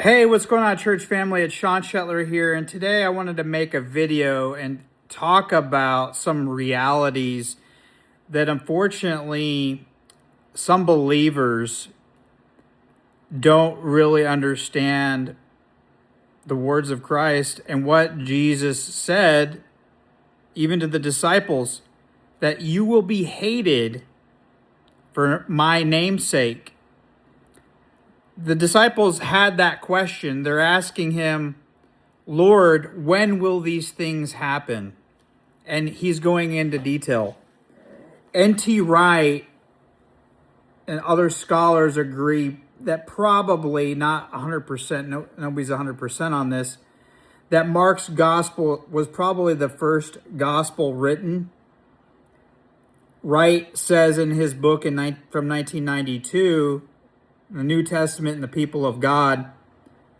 Hey, what's going on, church family? It's Sean Shetler here, and today I wanted to make a video and talk about some realities that unfortunately some believers don't really understand the words of Christ and what Jesus said, even to the disciples, that you will be hated for my namesake. The disciples had that question. They're asking him, Lord, when will these things happen? And he's going into detail. N.T. Wright and other scholars agree that probably not 100%, nobody's 100% on this, that Mark's gospel was probably the first gospel written. Wright says in his book from 1992, The New Testament and the People of God,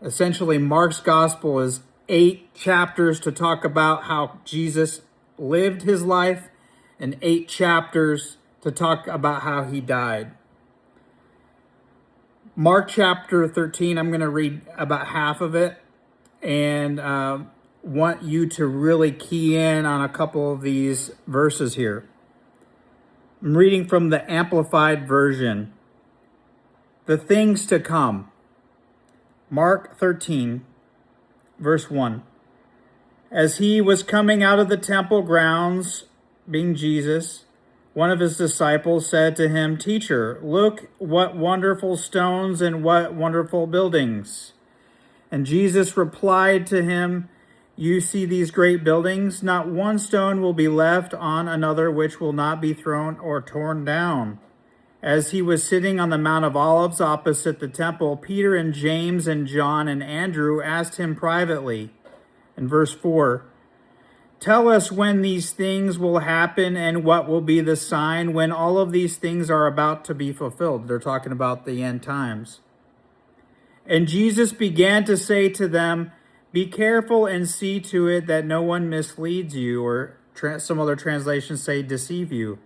essentially Mark's gospel is 8 chapters to talk about how Jesus lived his life and 8 chapters to talk about how he died. Mark chapter 13, I'm going to read about half of it and want you to really key in on a couple of these verses here. I'm reading from the Amplified Version. The things to come. Mark 13, verse 1. As he was coming out of the temple grounds, being Jesus, one of his disciples said to him, Teacher, look what wonderful stones and what wonderful buildings. And Jesus replied to him, You see these great buildings? Not one stone will be left on another which will not be thrown or torn down. As he was sitting on the Mount of Olives opposite the temple, Peter and James and John and Andrew asked him privately, in verse 4, Tell us when these things will happen and what will be the sign when all of these things are about to be fulfilled. They're talking about the end times. And Jesus began to say to them, Be careful and see to it that no one misleads you, or some other translations say deceive you.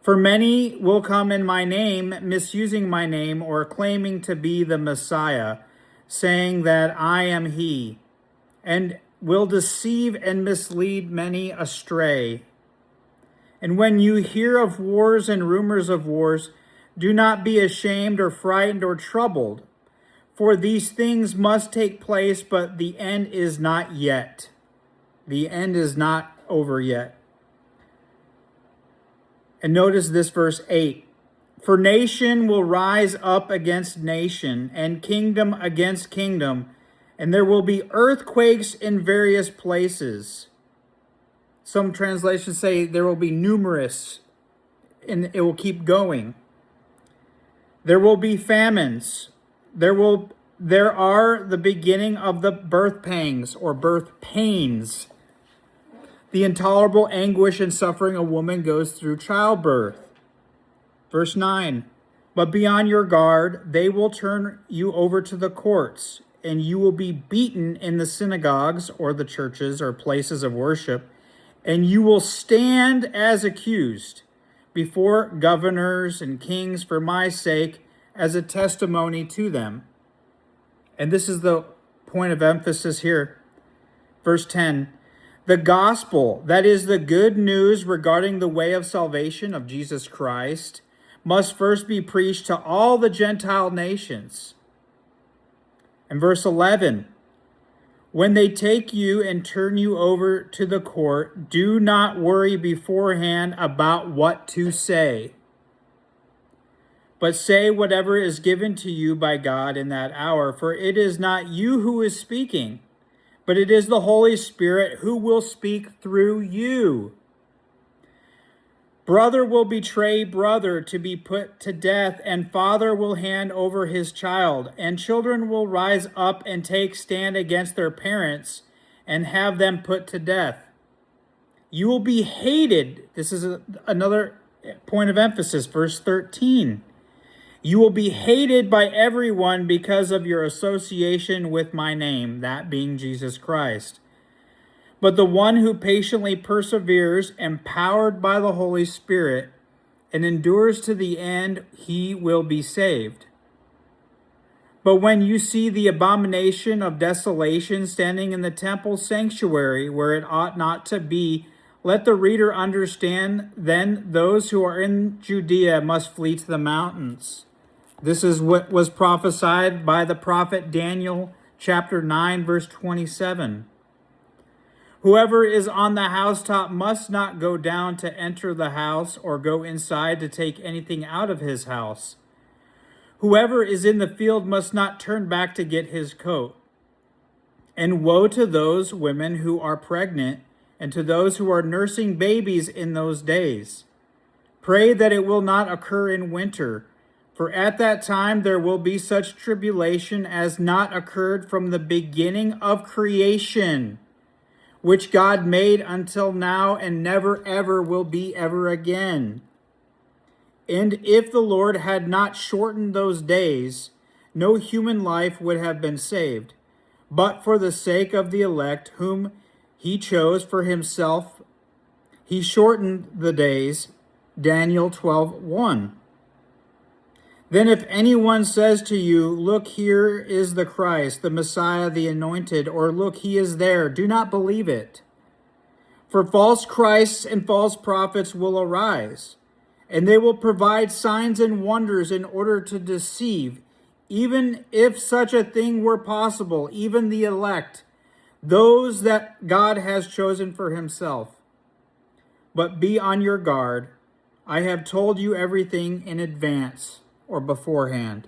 For many will come in my name, misusing my name or claiming to be the Messiah, saying that I am he, and will deceive and mislead many astray. And when you hear of wars and rumors of wars, do not be ashamed or frightened or troubled, for these things must take place, but the end is not yet. The end is not over yet. And notice this verse 8. For nation will rise up against nation, and kingdom against kingdom, and there will be earthquakes in various places. Some translations say there will be numerous, and it will keep going. There will be famines. There are the beginning of the birth pangs or birth pains. The intolerable anguish and suffering a woman goes through childbirth. Verse 9, But be on your guard, they will turn you over to the courts, and you will be beaten in the synagogues or the churches or places of worship, and you will stand as accused before governors and kings for my sake as a testimony to them. And this is the point of emphasis here. Verse 10, The gospel, that is the good news regarding the way of salvation of Jesus Christ, must first be preached to all the Gentile nations. And verse 11, When they take you and turn you over to the court, do not worry beforehand about what to say, but say whatever is given to you by God in that hour, for it is not you who is speaking, but it is the Holy Spirit who will speak through you. Brother will betray brother to be put to death, and father will hand over his child, and children will rise up and take stand against their parents and have them put to death. You will be hated. This is another point of emphasis, verse 13. You will be hated by everyone because of your association with my name, that being Jesus Christ. But the one who patiently perseveres, empowered by the Holy Spirit, and endures to the end, he will be saved. But when you see the abomination of desolation standing in the temple sanctuary where it ought not to be, let the reader understand. Then those who are in Judea must flee to the mountains. This is what was prophesied by the prophet Daniel, chapter 9, verse 27. Whoever is on the housetop must not go down to enter the house or go inside to take anything out of his house. Whoever is in the field must not turn back to get his coat. And woe to those women who are pregnant and to those who are nursing babies in those days. Pray that it will not occur in winter, for at that time there will be such tribulation as not occurred from the beginning of creation, which God made until now and never ever will be ever again. And if the Lord had not shortened those days, no human life would have been saved. But for the sake of the elect, whom he chose for himself, he shortened the days. Daniel 12:1. Then if anyone says to you, look, here is the Christ, the Messiah, the anointed, or look, he is there, do not believe it. For false Christs and false prophets will arise, and they will provide signs and wonders in order to deceive, even if such a thing were possible, even the elect, those that God has chosen for himself. But be on your guard. I have told you everything in advance or beforehand.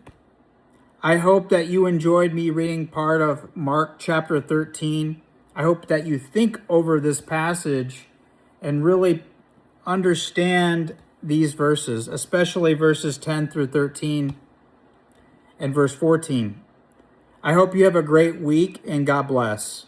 I hope that you enjoyed me reading part of Mark chapter 13. I hope that you think over this passage and really understand these verses, especially verses 10 through 13 and verse 14. I hope you have a great week and God bless.